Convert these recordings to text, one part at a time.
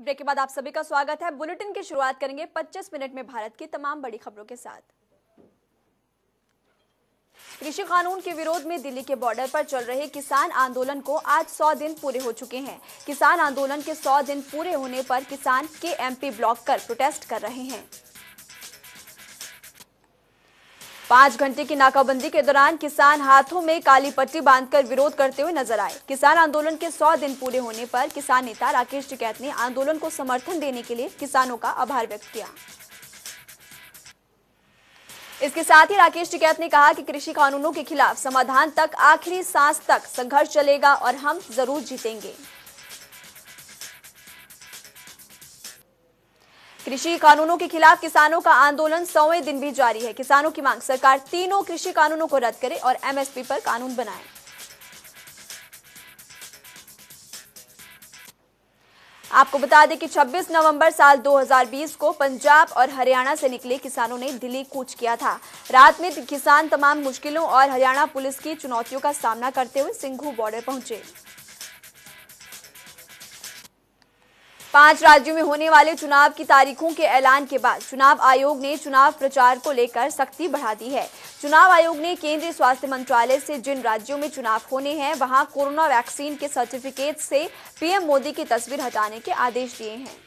Break के बाद आप सभी का स्वागत है। बुलेटिन की शुरुआत करेंगे 25 मिनट में भारत की तमाम बड़ी खबरों के साथ। कृषि कानून के विरोध में दिल्ली के बॉर्डर पर चल रहे किसान आंदोलन को आज 100 दिन पूरे हो चुके हैं। किसान आंदोलन के 100 दिन पूरे होने पर किसान केएमपी ब्लॉक कर प्रोटेस्ट कर रहे हैं। 5 घंटे की नाकाबंदी के दौरान किसान हाथों में काली पट्टी बांधकर विरोध करते हुए नजर आए। किसान आंदोलन के 100 दिन पूरे होने पर किसान नेता राकेश टिकैत ने आंदोलन को समर्थन देने के लिए किसानों का आभार व्यक्त किया। इसके साथ ही राकेश टिकैत ने कहा कि कृषि कानूनों के खिलाफ समाधान तक आखिरी सांस तक संघर्ष चलेगा और हम जरूर जीतेंगे। कृषि कानूनों के खिलाफ किसानों का आंदोलन 100वें दिन भी जारी है। किसानों की मांग सरकार तीनों कृषि कानूनों को रद्द करे और एमएसपी पर कानून बनाए। आपको बता दें कि 26 नवंबर साल 2020 को पंजाब और हरियाणा से निकले किसानों ने दिल्ली कूच किया था। रात में किसान तमाम मुश्किलों और हरियाणा पुलिस की चुनौतियों का सामना करते हुए सिंघू बॉर्डर पहुंचे। 5 राज्यों में होने वाले चुनाव की तारीखों के ऐलान के बाद चुनाव आयोग ने चुनाव प्रचार को लेकर सख्ती बढ़ा दी है। चुनाव आयोग ने केंद्रीय स्वास्थ्य मंत्रालय से जिन राज्यों में चुनाव होने हैं वहां कोरोना वैक्सीन के सर्टिफिकेट से पीएम मोदी की तस्वीर हटाने के आदेश दिए हैं।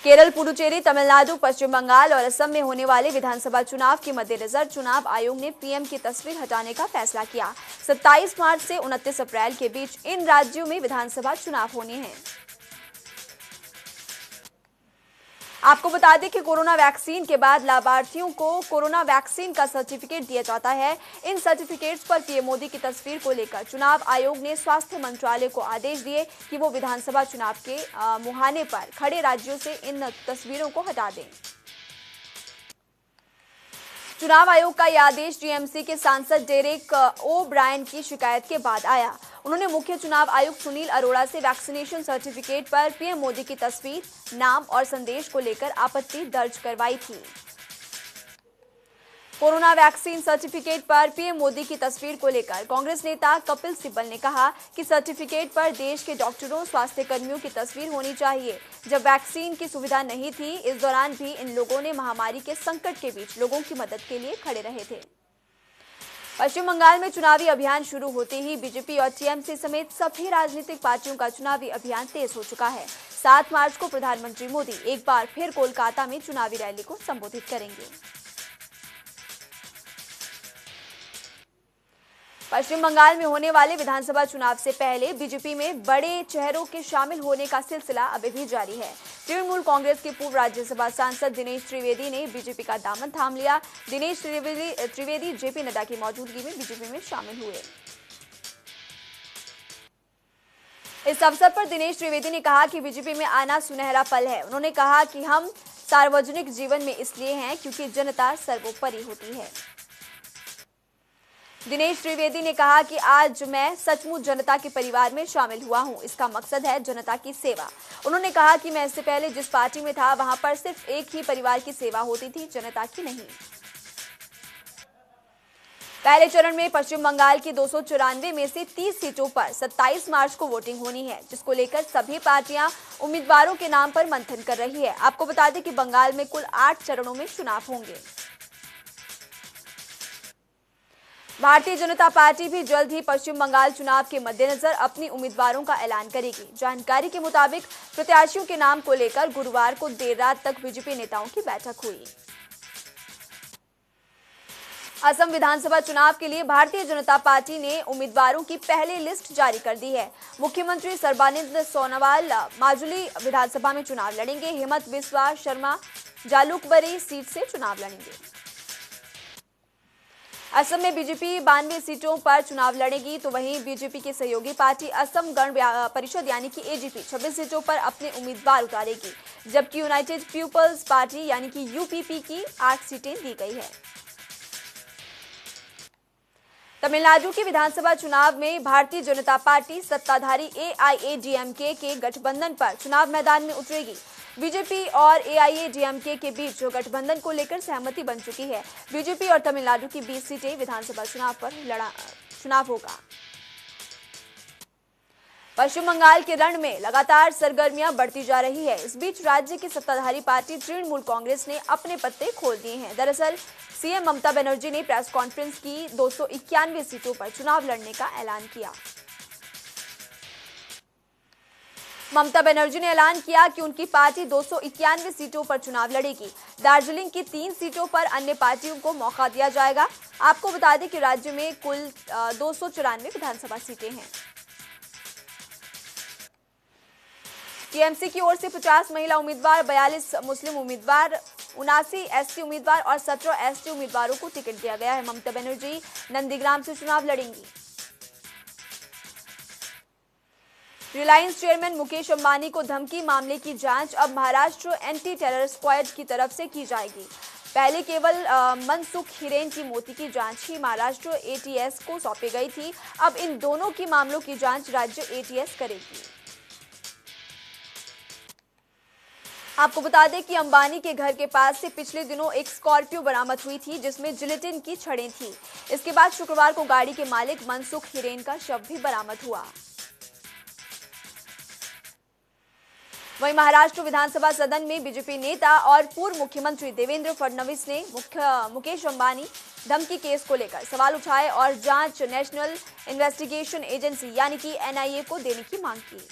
केरल, पुडुचेरी, तमिलनाडु, पश्चिम बंगाल और असम में होने वाले विधानसभा चुनाव के मद्देनजर चुनाव आयोग ने पीएम की तस्वीर हटाने का फैसला किया। 27 मार्च से 29 अप्रैल के बीच इन राज्यों में विधानसभा चुनाव होने हैं। आपको बता दें कि कोरोना वैक्सीन के बाद लाभार्थियों को कोरोना वैक्सीन का सर्टिफिकेट दिया जाता है। इन सर्टिफिकेट्स पर पीएम मोदी की तस्वीर को लेकर चुनाव आयोग ने स्वास्थ्य मंत्रालय को आदेश दिए कि वो विधानसभा चुनाव के मुहाने पर खड़े राज्यों से इन तस्वीरों को हटा दें। चुनाव आयोग का यह आदेश टीएमसी के सांसद डेरेक ओ ब्रायन की शिकायत के बाद आया। उन्होंने मुख्य चुनाव आयुक्त सुनील अरोड़ा से वैक्सीनेशन सर्टिफिकेट पर पीएम मोदी की तस्वीर, नाम और संदेश को लेकर आपत्ति दर्ज करवाई थी। कोरोना वैक्सीन सर्टिफिकेट पर पीएम मोदी की तस्वीर को लेकर कांग्रेस नेता कपिल सिब्बल ने कहा कि सर्टिफिकेट पर देश के डॉक्टरों, स्वास्थ्य कर्मियों की तस्वीर होनी चाहिए। जब वैक्सीन की सुविधा नहीं थी, इस दौरान भी इन लोगों ने महामारी के संकट के बीच लोगों की मदद के लिए खड़े रहे थे। पश्चिम बंगाल में चुनावी अभियान शुरू होते ही बीजेपी और टीएमसी समेत सभी राजनीतिक पार्टियों का चुनावी अभियान तेज हो चुका है। 7 मार्च को प्रधानमंत्री मोदी एक बार फिर कोलकाता में चुनावी रैली को संबोधित करेंगे। पश्चिम बंगाल में होने वाले विधानसभा चुनाव से पहले बीजेपी में बड़े चेहरों के शामिल होने का सिलसिला अभी भी जारी है। तृणमूल कांग्रेस के पूर्व राज्यसभा सांसद दिनेश त्रिवेदी ने बीजेपी का दामन थाम लिया। दिनेश त्रिवेदी जेपी नड्डा की मौजूदगी में बीजेपी में शामिल हुए। इस अवसर पर दिनेश त्रिवेदी ने कहा कि बीजेपी में आना सुनहरा पल है। उन्होंने कहा कि हम सार्वजनिक जीवन में इसलिए हैं क्योंकि जनता सर्वोपरि होती है। दिनेश त्रिवेदी ने कहा कि आज मैं सचमुच जनता के परिवार में शामिल हुआ हूं। इसका मकसद है जनता की सेवा। उन्होंने कहा कि मैं इससे पहले जिस पार्टी में था वहां पर सिर्फ एक ही परिवार की सेवा होती थी, जनता की नहीं। पहले चरण में पश्चिम बंगाल की 294 में से 30 सीटों पर 27 मार्च को वोटिंग होनी है, जिसको लेकर सभी पार्टियां उम्मीदवारों के नाम पर मंथन कर रही है। आपको बता दें कि बंगाल में कुल 8 चरणों में चुनाव होंगे। भारतीय जनता पार्टी भी जल्द ही पश्चिम बंगाल चुनाव के मद्देनजर अपनी उम्मीदवारों का ऐलान करेगी। जानकारी के मुताबिक प्रत्याशियों के नाम को लेकर गुरुवार को देर रात तक बीजेपी नेताओं की बैठक हुई। असम विधानसभा चुनाव के लिए भारतीय जनता पार्टी ने उम्मीदवारों की पहली लिस्ट जारी कर दी है। मुख्यमंत्री सर्बानंद सोनोवाल माजुली विधानसभा में चुनाव लड़ेंगे। हेमंत बिस्वा शर्मा जालुकबरी सीट से चुनाव लड़ेंगे। असम में बीजेपी 92 सीटों पर चुनाव लड़ेगी, तो वहीं बीजेपी की सहयोगी पार्टी असम गण परिषद यानी कि एजीपी 26 सीटों पर अपने उम्मीदवार उतारेगी, जबकि यूनाइटेड पीपल्स पार्टी यानी कि यूपीपी की 8 सीटें दी गई है। तमिलनाडु के विधानसभा चुनाव में भारतीय जनता पार्टी सत्ताधारी एआईएडीएमके के गठबंधन पर चुनाव मैदान में उतरेगी। बीजेपी और एआईएडीएमके के बीच जो गठबंधन को लेकर सहमति बन चुकी है। बीजेपी और तमिलनाडु की 20 सीटें विधानसभा चुनाव पर चुनाव होगा। पश्चिम बंगाल के रण में लगातार सरगर्मियां बढ़ती जा रही है। इस बीच राज्य की सत्ताधारी पार्टी तृणमूल कांग्रेस ने अपने पत्ते खोल दिए हैं। दरअसल सीएम ममता बनर्जी ने प्रेस कॉन्फ्रेंस की 291 सीटों पर चुनाव लड़ने का ऐलान किया। ममता बनर्जी ने ऐलान किया कि उनकी पार्टी 291 सीटों पर चुनाव लड़ेगी। दार्जिलिंग की 3 सीटों पर अन्य पार्टियों को मौका दिया जाएगा। आपको बता दें कि राज्य में कुल 294 विधानसभा सीटें हैं। टीएमसी की ओर से 50 महिला उम्मीदवार, 42 मुस्लिम उम्मीदवार, 79 एसटी उम्मीदवार और 17 एसटी उम्मीदवारों को टिकट दिया गया है। ममता बनर्जी नंदीग्राम से चुनाव लड़ेंगी। रिलायंस चेयरमैन मुकेश अंबानी को धमकी मामले की जांच अब महाराष्ट्र एंटी टेरर स्क्वाड की तरफ से की जाएगी। पहले केवल मनसुख हिरेन की मोती की जांच ही महाराष्ट्र एटीएस को सौंपी गई थी। अब इन दोनों की मामलों की जांच राज्य एटीएस करेगी। आपको बता दें कि अंबानी के घर के पास से पिछले दिनों एक स्कॉर्पियो बरामद हुई थी जिसमें जिलेटिन की छड़ें थी। इसके बाद शुक्रवार को गाड़ी के मालिक मनसुख हिरेन का शव भी बरामद हुआ। वहीं महाराष्ट्र विधानसभा सदन में बीजेपी नेता और पूर्व मुख्यमंत्री देवेंद्र फडणवीस ने मुकेश अंबानी धमकी केस को लेकर सवाल उठाए और जांच नेशनल इन्वेस्टिगेशन एजेंसी यानी कि एनआईए को देने की मांग की।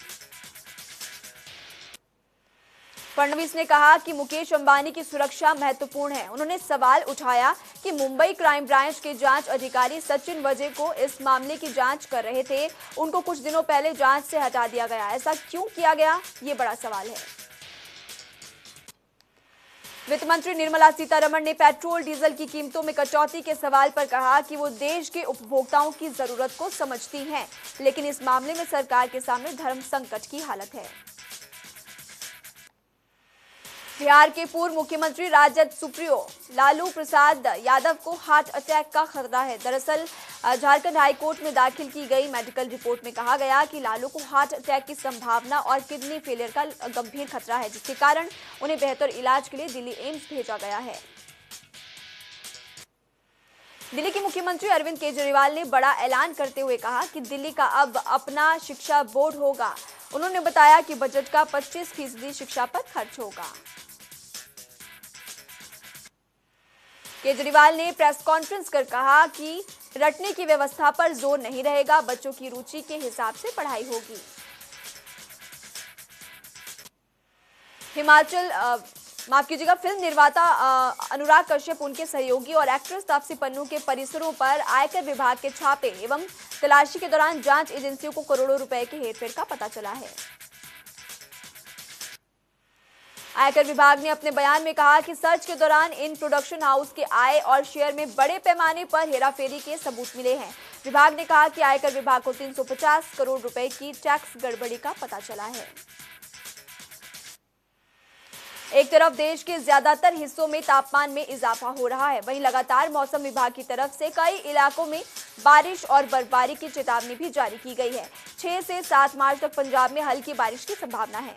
फडणवीस ने कहा कि मुकेश अंबानी की सुरक्षा महत्वपूर्ण है। उन्होंने सवाल उठाया कि मुंबई क्राइम ब्रांच के जांच अधिकारी सचिन वजे को इस मामले की जांच कर रहे थे, उनको कुछ दिनों पहले जांच से हटा दिया गया। ऐसा क्यों किया गया, ये बड़ा सवाल है। वित्त मंत्री निर्मला सीतारमण ने पेट्रोल डीजल की कीमतों में कटौती के सवाल पर कहा कि वो देश के उपभोक्ताओं की जरूरत को समझती हैं, लेकिन इस मामले में सरकार के सामने धर्म संकट की हालत है। बिहार के पूर्व मुख्यमंत्री राजद सुप्रीयो लालू प्रसाद यादव को हार्ट अटैक का खतरा है। दरअसल झारखंड हाईकोर्ट में दाखिल की गई मेडिकल रिपोर्ट में कहा गया कि लालू को हार्ट अटैक की संभावना और किडनी फेलियर का गंभीर खतरा है, जिसके कारण उन्हें बेहतर इलाज के लिए दिल्ली एम्स भेजा गया है। दिल्ली के मुख्यमंत्री अरविंद केजरीवाल ने बड़ा ऐलान करते हुए कहा कि दिल्ली का अब अपना शिक्षा बोर्ड होगा। उन्होंने बताया कि बजट का 25% शिक्षा पर खर्च होगा। केजरीवाल ने प्रेस कॉन्फ्रेंस कर कहा कि रटने की व्यवस्था पर जोर नहीं रहेगा, बच्चों की रुचि के हिसाब से पढ़ाई होगी। फिल्म निर्माता अनुराग कश्यप, उनके सहयोगी और एक्ट्रेस तापसी पन्नू के परिसरों पर आयकर विभाग के छापे एवं तलाशी के दौरान जांच एजेंसियों को करोड़ों रुपए के हेरफेर का पता चला है। आयकर विभाग ने अपने बयान में कहा कि सर्च के दौरान इन प्रोडक्शन हाउस के आय और शेयर में बड़े पैमाने पर हेराफेरी के सबूत मिले हैं। विभाग ने कहा कि आयकर विभाग को 350 करोड़ रुपए की टैक्स गड़बड़ी का पता चला है। एक तरफ देश के ज्यादातर हिस्सों में तापमान में इजाफा हो रहा है, वहीं लगातार मौसम विभाग की तरफ से कई इलाकों में बारिश और बर्फबारी की चेतावनी भी जारी की गई है। 6 से 7 मार्च तक पंजाब में हल्की बारिश की संभावना है।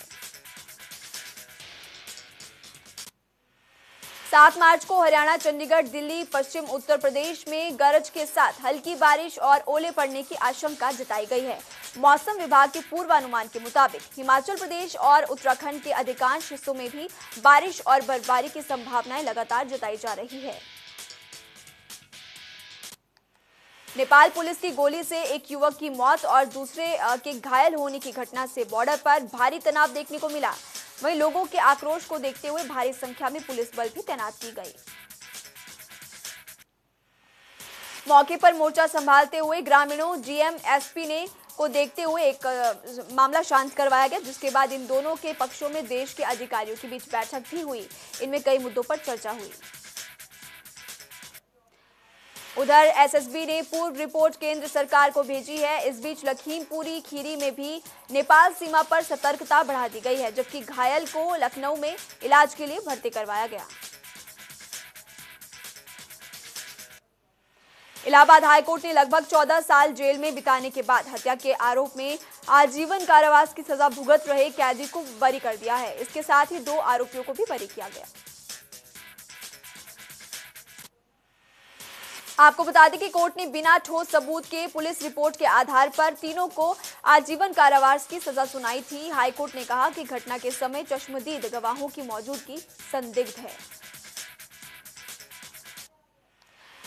7 मार्च को हरियाणा, चंडीगढ़, दिल्ली, पश्चिम उत्तर प्रदेश में गरज के साथ हल्की बारिश और ओले पड़ने की आशंका जताई गई है। मौसम विभाग के पूर्वानुमान के मुताबिक हिमाचल प्रदेश और उत्तराखंड के अधिकांश हिस्सों में भी बारिश और बर्फबारी की संभावनाएं लगातार जताई जा रही है। नेपाल पुलिस की गोली से एक युवक की मौत और दूसरे के घायल होने की घटना से बॉर्डर पर भारी तनाव देखने को मिला। वहीं लोगों के आक्रोश को देखते हुए भारी संख्या में पुलिस बल भी तैनात की गई। मौके पर मोर्चा संभालते हुए ग्रामीणों डीएम एसपी ने को देखते हुए एक मामला शांत करवाया गया, जिसके बाद इन दोनों के पक्षों में देश के अधिकारियों के बीच बैठक भी हुई। इनमें कई मुद्दों पर चर्चा हुई। उधर एसएसबी ने पूर्व रिपोर्ट केंद्र सरकार को भेजी है। इस बीच लखीमपुरी खीरी में भी नेपाल सीमा पर सतर्कता बढ़ा दी गई है, जबकि घायल को लखनऊ में इलाज के लिए भर्ती करवाया गया। इलाहाबाद हाईकोर्ट ने लगभग 14 साल जेल में बिताने के बाद हत्या के आरोप में आजीवन कारावास की सजा भुगत रहे कैदी को बरी कर दिया है। इसके साथ ही 2 आरोपियों को भी बरी किया गया। आपको बता दें कि कोर्ट ने बिना ठोस सबूत के पुलिस रिपोर्ट के आधार पर तीनों को आजीवन कारावास की सजा सुनाई थी। हाईकोर्ट ने कहा कि घटना के समय चश्मदीद गवाहों की मौजूदगी संदिग्ध है।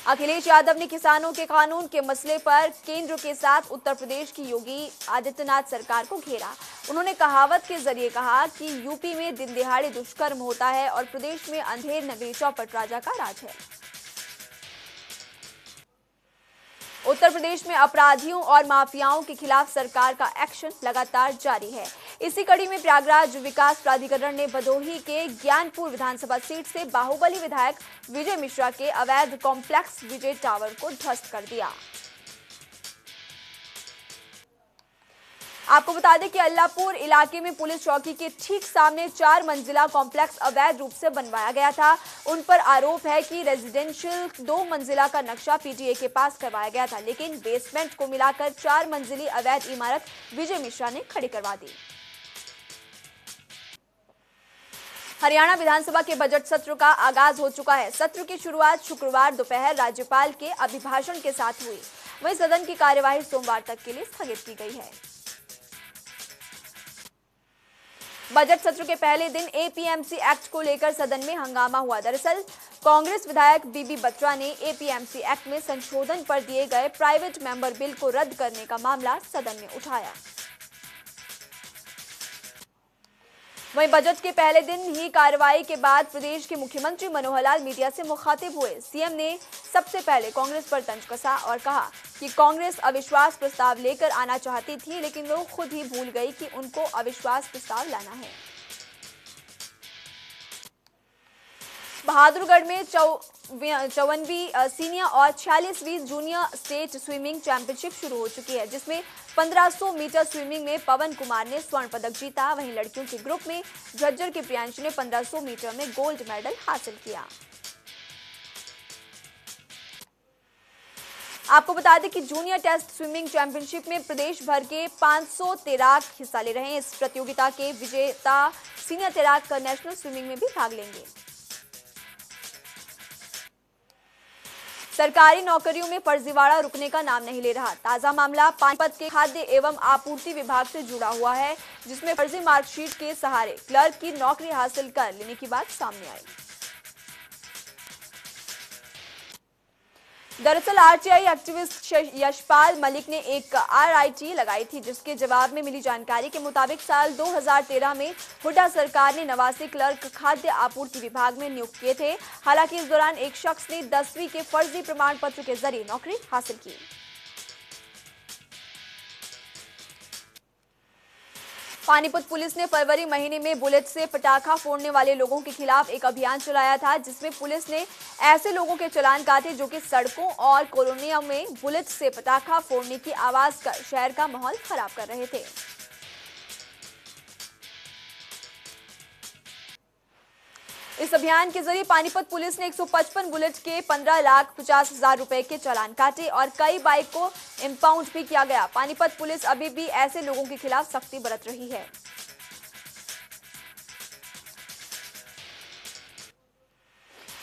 अखिलेश यादव ने किसानों के कानून के मसले पर केंद्र के साथ उत्तर प्रदेश की योगी आदित्यनाथ सरकार को घेरा। उन्होंने कहावत के जरिए कहा कि यूपी में दिन दिहाड़े दुष्कर्म होता है और प्रदेश में अंधेर नगरी चौपट राजा का राज है। उत्तर प्रदेश में अपराधियों और माफियाओं के खिलाफ सरकार का एक्शन लगातार जारी है। इसी कड़ी में प्रयागराज विकास प्राधिकरण ने भदोही के ज्ञानपुर विधानसभा सीट से बाहुबली विधायक विजय मिश्रा के अवैध कॉम्प्लेक्स विजय टावर को ध्वस्त कर दिया। आपको बता दें कि अल्लाहपुर इलाके में पुलिस चौकी के ठीक सामने 4 मंजिला कॉम्प्लेक्स अवैध रूप से बनवाया गया था। उन पर आरोप है कि रेजिडेंशियल 2 मंजिला का नक्शा पीटीए के पास करवाया गया था, लेकिन बेसमेंट को मिलाकर 4 मंजिली अवैध इमारत विजय मिश्रा ने खड़ी करवा दी। हरियाणा विधानसभा के बजट सत्र का आगाज हो चुका है। सत्र की शुरुआत शुक्रवार दोपहर राज्यपाल के अभिभाषण के साथ हुई। वहीं सदन की कार्यवाही सोमवार तक के लिए स्थगित की गई है। बजट सत्र के पहले दिन एपीएमसी एक्ट को लेकर सदन में हंगामा हुआ। दरअसल कांग्रेस विधायक बीबी बत्रा ने एपीएमसी एक्ट में संशोधन पर दिए गए प्राइवेट मेंबर बिल को रद्द करने का मामला सदन में उठाया। वहीं बजट के पहले दिन ही कार्रवाई के बाद प्रदेश के मुख्यमंत्री मनोहर लाल मीडिया से मुखातिब हुए। सीएम ने सबसे पहले कांग्रेस पर तंज कसा और कहा कि कांग्रेस अविश्वास प्रस्ताव लेकर आना चाहती थी, लेकिन वो खुद ही भूल गई कि उनको अविश्वास प्रस्ताव लाना है। बहादुरगढ़ में 54वीं सीनियर और 46वीं जूनियर स्टेट स्विमिंग चैंपियनशिप शुरू हो चुकी है, जिसमें 1500 मीटर स्विमिंग में पवन कुमार ने स्वर्ण पदक जीता। वहीं लड़कियों के ग्रुप में झज्जर के प्रियांशु ने 1500 मीटर में गोल्ड मेडल हासिल किया। आपको बता दें कि जूनियर टेस्ट स्विमिंग चैंपियनशिप में प्रदेश भर के 500 तैराक हिस्सा ले रहे हैं। इस प्रतियोगिता के विजेता सीनियर तैराक नेशनल स्विमिंग में भी भाग लेंगे। सरकारी नौकरियों में फर्जीवाड़ा रुकने का नाम नहीं ले रहा। ताजा मामला पानीपत के खाद्य एवं आपूर्ति विभाग से जुड़ा हुआ है, जिसमें फर्जी मार्कशीट के सहारे क्लर्क की नौकरी हासिल कर लेने की बात सामने आई। दरअसल आरटीआई एक्टिविस्ट यशपाल मलिक ने एक आरआईटी लगाई थी, जिसके जवाब में मिली जानकारी के मुताबिक साल 2013 में हुड्डा सरकार ने 89 क्लर्क खाद्य आपूर्ति विभाग में नियुक्त किए थे। हालांकि इस दौरान एक शख्स ने 10वीं के फर्जी प्रमाण पत्र के जरिए नौकरी हासिल की। पानीपत पुलिस ने फरवरी महीने में बुलेट से पटाखा फोड़ने वाले लोगों के खिलाफ एक अभियान चलाया था, जिसमें पुलिस ने ऐसे लोगों के चालान काटे जो कि सड़कों और कॉलोनियों में बुलेट से पटाखा फोड़ने की आवाज कर शहर का माहौल खराब कर रहे थे। इस अभियान के जरिए पानीपत पुलिस ने 155 बुलेट के 15,50,000 रुपए के चालान काटे और कई बाइक को इंपाउंड भी किया गया। पानीपत पुलिस अभी भी ऐसे लोगों के खिलाफ सख्ती बरत रही है।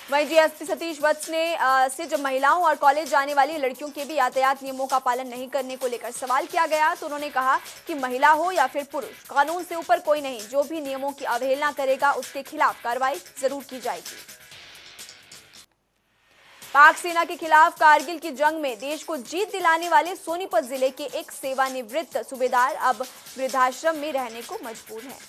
वहीं डीएसपी सतीश वत्स ने से जब महिलाओं और कॉलेज जाने वाली लड़कियों के भी यातायात नियमों का पालन नहीं करने को लेकर सवाल किया गया, तो उन्होंने कहा कि महिला हो या फिर पुरुष, कानून से ऊपर कोई नहीं। जो भी नियमों की अवहेलना करेगा उसके खिलाफ कार्रवाई जरूर की जाएगी। पाक सेना के खिलाफ कारगिल की जंग में देश को जीत दिलाने वाले सोनीपत जिले के एक सेवानिवृत्त सूबेदार अब वृद्धाश्रम में रहने को मजबूर हैं।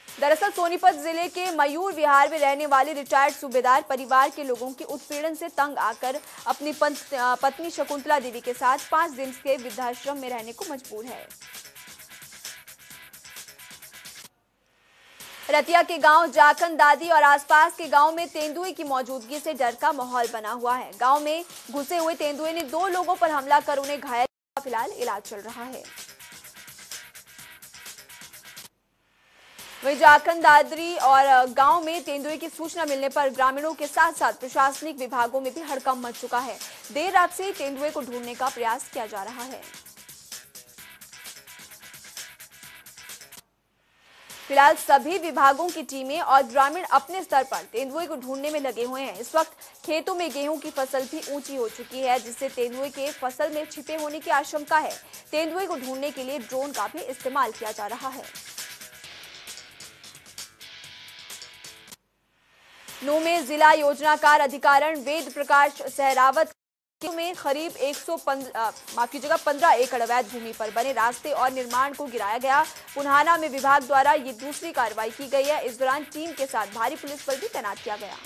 दरअसल सोनीपत जिले के मयूर विहार में रहने वाले रिटायर्ड सूबेदार परिवार के लोगों के उत्पीड़न से तंग आकर अपनी पत्नी शकुंतला देवी के साथ 5 दिन के वृद्धाश्रम में रहने को मजबूर है। रतिया के गांव जाखन दादी और आसपास के गांव में तेंदुए की मौजूदगी से डर का माहौल बना हुआ है। गांव में घुसे हुए तेंदुए ने 2 लोगों पर हमला कर उन्हें घायल किया। फिलहाल इलाज चल रहा है। वहीं जाखन दादरी और गांव में तेंदुए की सूचना मिलने पर ग्रामीणों के साथ साथ प्रशासनिक विभागों में भी हड़कंप मच चुका है। देर रात से तेंदुए को ढूंढने का प्रयास किया जा रहा है। फिलहाल सभी विभागों की टीमें और ग्रामीण अपने स्तर पर तेंदुए को ढूंढने में लगे हुए हैं। इस वक्त खेतों में गेहूं की फसल भी ऊंची हो चुकी है, जिससे तेंदुए के फसल में छिपे होने की आशंका है। तेंदुए को ढूंढने के लिए ड्रोन का भी इस्तेमाल किया जा रहा है। नूंह में जिला योजनाकार अधिकारण वेद प्रकाश सहरावत में करीब 15 एकड़ अवैध भूमि पर बने रास्ते और निर्माण को गिराया गया। पुन्हाना में विभाग द्वारा ये दूसरी कार्रवाई की गई है। इस दौरान टीम के साथ भारी पुलिस बल भी तैनात किया गया।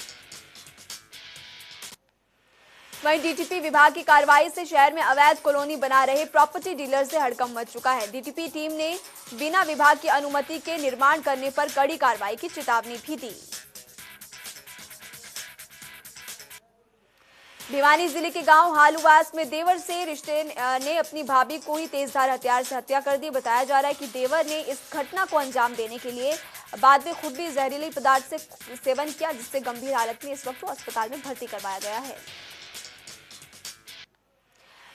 वहीं डीटीपी विभाग की कार्रवाई से शहर में अवैध कॉलोनी बना रहे प्रॉपर्टी डीलर से हड़कंप मच चुका है। डीटीपी टीम ने बिना विभाग की अनुमति के निर्माण करने पर कड़ी कार्रवाई की चेतावनी भी दी। भिवानी जिले के गांव हालूवास में देवर से रिश्ते ने अपनी भाभी को ही तेजधार हथियार से हत्या कर दी। बताया जा रहा है कि देवर ने इस घटना को अंजाम देने के लिए बाद में खुद भी जहरीले पदार्थ से सेवन किया, जिससे गंभीर हालत में इस वक्त वो अस्पताल में भर्ती करवाया गया है।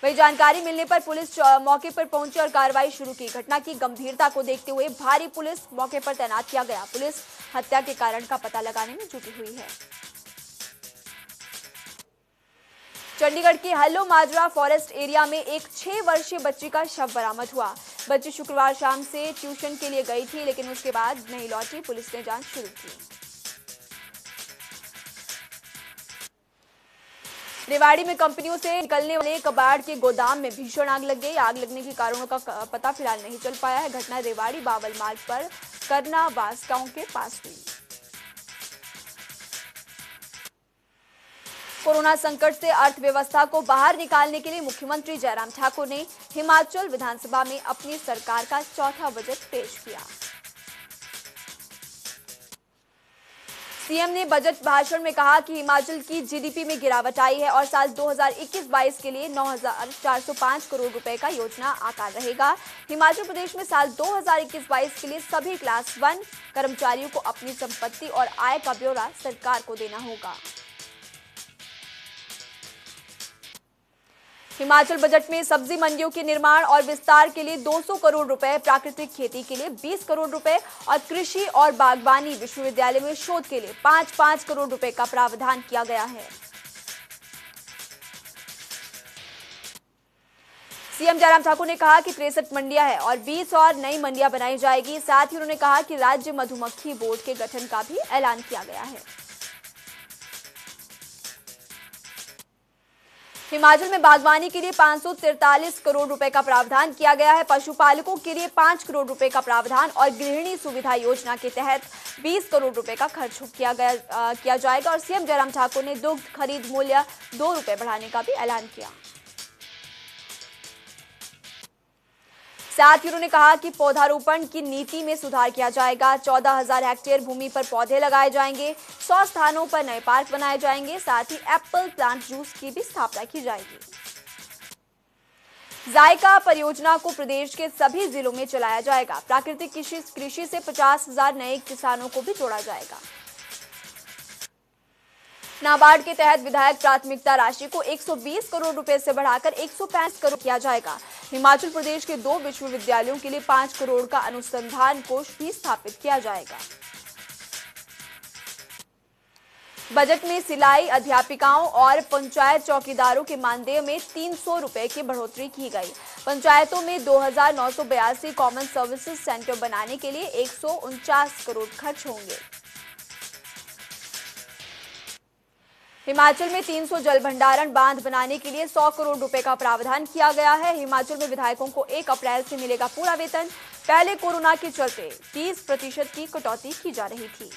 वही जानकारी मिलने पर पुलिस मौके पर पहुंची और कार्रवाई शुरू की। घटना की गंभीरता को देखते हुए भारी पुलिस मौके पर तैनात किया गया। पुलिस हत्या के कारण का पता लगाने में जुटी हुई है। चंडीगढ़ के हल्लो माजरा फॉरेस्ट एरिया में एक 6 वर्षीय बच्ची का शव बरामद हुआ। बच्ची शुक्रवार शाम से ट्यूशन के लिए गई थी, लेकिन उसके बाद नहीं लौटी। पुलिस ने जांच शुरू की। रेवाड़ी में कंपनियों से निकलने वाले कबाड़ के गोदाम में भीषण आग लग गई। आग लगने के कारणों का पता फिलहाल नहीं चल पाया है। घटना रेवाड़ी बावल मार्ग पर करनावास गांव के पास हुई। कोरोना संकट से अर्थव्यवस्था को बाहर निकालने के लिए मुख्यमंत्री जयराम ठाकुर ने हिमाचल विधानसभा में अपनी सरकार का चौथा बजट पेश किया। सीएम ने बजट भाषण में कहा कि हिमाचल की जीडीपी में गिरावट आई है और साल 2021-22 के लिए 9,405 करोड़ रुपए का योजना आकार रहेगा। हिमाचल प्रदेश में साल 2021-22 के लिए सभी क्लास 1 कर्मचारियों को अपनी संपत्ति और आय का ब्यौरा सरकार को देना होगा। हिमाचल बजट में सब्जी मंडियों के निर्माण और विस्तार के लिए 200 करोड़ रुपए, प्राकृतिक खेती के लिए 20 करोड़ रुपए और कृषि और बागवानी विश्वविद्यालय में शोध के लिए 5-5 करोड़ रुपए का प्रावधान किया गया है। सीएम जयराम ठाकुर ने कहा कि 63 मंडियां हैं और 20 और नई मंडियां बनाई जाएगी। साथ ही उन्होंने कहा कि राज्य मधुमक्खी बोर्ड के गठन का भी ऐलान किया गया है। हिमाचल में बागवानी के लिए 543 करोड़ रुपए का प्रावधान किया गया है। पशुपालकों के लिए 5 करोड़ रुपए का प्रावधान और गृहिणी सुविधा योजना के तहत 20 करोड़ रुपए का खर्च किया जाएगा। और सीएम जयराम ठाकुर ने दुग्ध खरीद मूल्य 2 रुपए बढ़ाने का भी ऐलान किया। साथ ही उन्होंने कहा कि पौधारोपण की नीति में सुधार किया जाएगा। 14,000 हेक्टेयर भूमि पर पौधे लगाए जाएंगे। 100 स्थानों पर नए पार्क बनाए जाएंगे। साथ ही एप्पल प्लांट जूस की भी स्थापना की जाएगी। जायका परियोजना को प्रदेश के सभी जिलों में चलाया जाएगा। प्राकृतिक कृषि से 50,000 नए किसानों को भी जोड़ा जाएगा। नाबार्ड के तहत विधायक प्राथमिकता राशि को 120 करोड़ रुपए से बढ़ाकर 165 करोड़ किया जाएगा। हिमाचल प्रदेश के 2 विश्वविद्यालयों के लिए 5 करोड़ का अनुसंधान कोष भी स्थापित किया जाएगा। बजट में सिलाई अध्यापिकाओं और पंचायत चौकीदारों के मानदेय में 300 रुपए की बढ़ोतरी की गई। पंचायतों में 2,982 कॉमन सर्विसेज सेंटर बनाने के लिए 149 करोड़ खर्च होंगे। हिमाचल में 300 जल भंडारण बांध बनाने के लिए 100 करोड़ रुपए का प्रावधान किया गया है। हिमाचल में विधायकों को 1 अप्रैल से मिलेगा पूरा वेतन। पहले कोरोना के चलते 30% की कटौती की जा रही थी।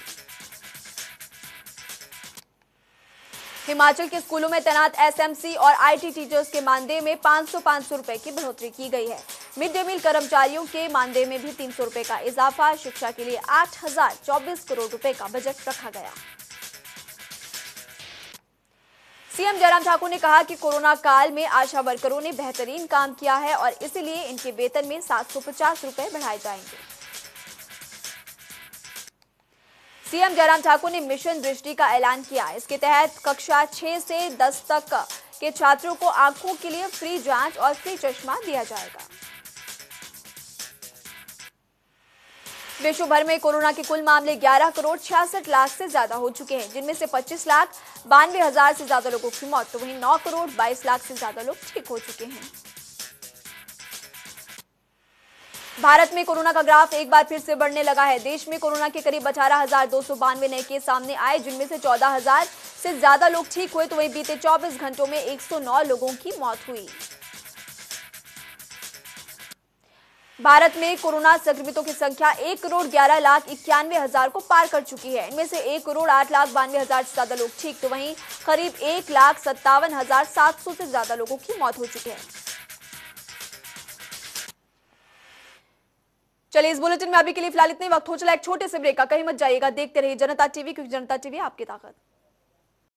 हिमाचल के स्कूलों में तैनात एसएमसी और आईटी टीचर्स के मानदेय में 500 रुपए की बढ़ोतरी की गई है। मिड डे मील कर्मचारियों के मानदेय में भी 300 रुपए का इजाफा। शिक्षा के लिए 8,024 करोड़ रुपए का बजट रखा गया। सीएम जयराम ठाकुर ने कहा कि कोरोना काल में आशा वर्करों ने बेहतरीन काम किया है और इसीलिए इनके वेतन में 750 रुपए बढ़ाए जाएंगे। सीएम जयराम ठाकुर ने मिशन दृष्टि का ऐलान किया। इसके तहत कक्षा 6 से 10 तक के छात्रों को आंखों के लिए फ्री जांच और फ्री चश्मा दिया जाएगा। विश्व भर में कोरोना के कुल मामले 11 करोड़ 66 लाख से ज्यादा हो चुके हैं, जिनमें से 25 लाख 92 हजार से ज्यादा लोगों की मौत, तो वहीं 9 करोड़ 22 लाख से ज्यादा लोग ठीक हो चुके हैं। भारत में कोरोना का ग्राफ एक बार फिर से बढ़ने लगा है। देश में कोरोना के करीब 18,292 नए केस सामने आए, जिनमें से 14,000 से ज्यादा लोग ठीक हुए, तो वहीं बीते 24 घंटों में 109 लोगों की मौत हुई। भारत में कोरोना संक्रमितों की संख्या 1 करोड़ 11 लाख 91 हजार को पार कर चुकी है। इनमें से 1 करोड़ 8 लाख 92 हजार से ज्यादा लोग ठीक, तो वहीं करीब 1 लाख 57 हजार 700 से ज्यादा लोगों की मौत हो चुकी है। चलिए, इस बुलेटिन में अभी के लिए फिलहाल इतने। वक्त हो चला एक छोटे से ब्रेक का, कहीं मत जाइएगा, देखते रहिए जनता टीवी, क्योंकि जनता टीवी आपकी ताकत।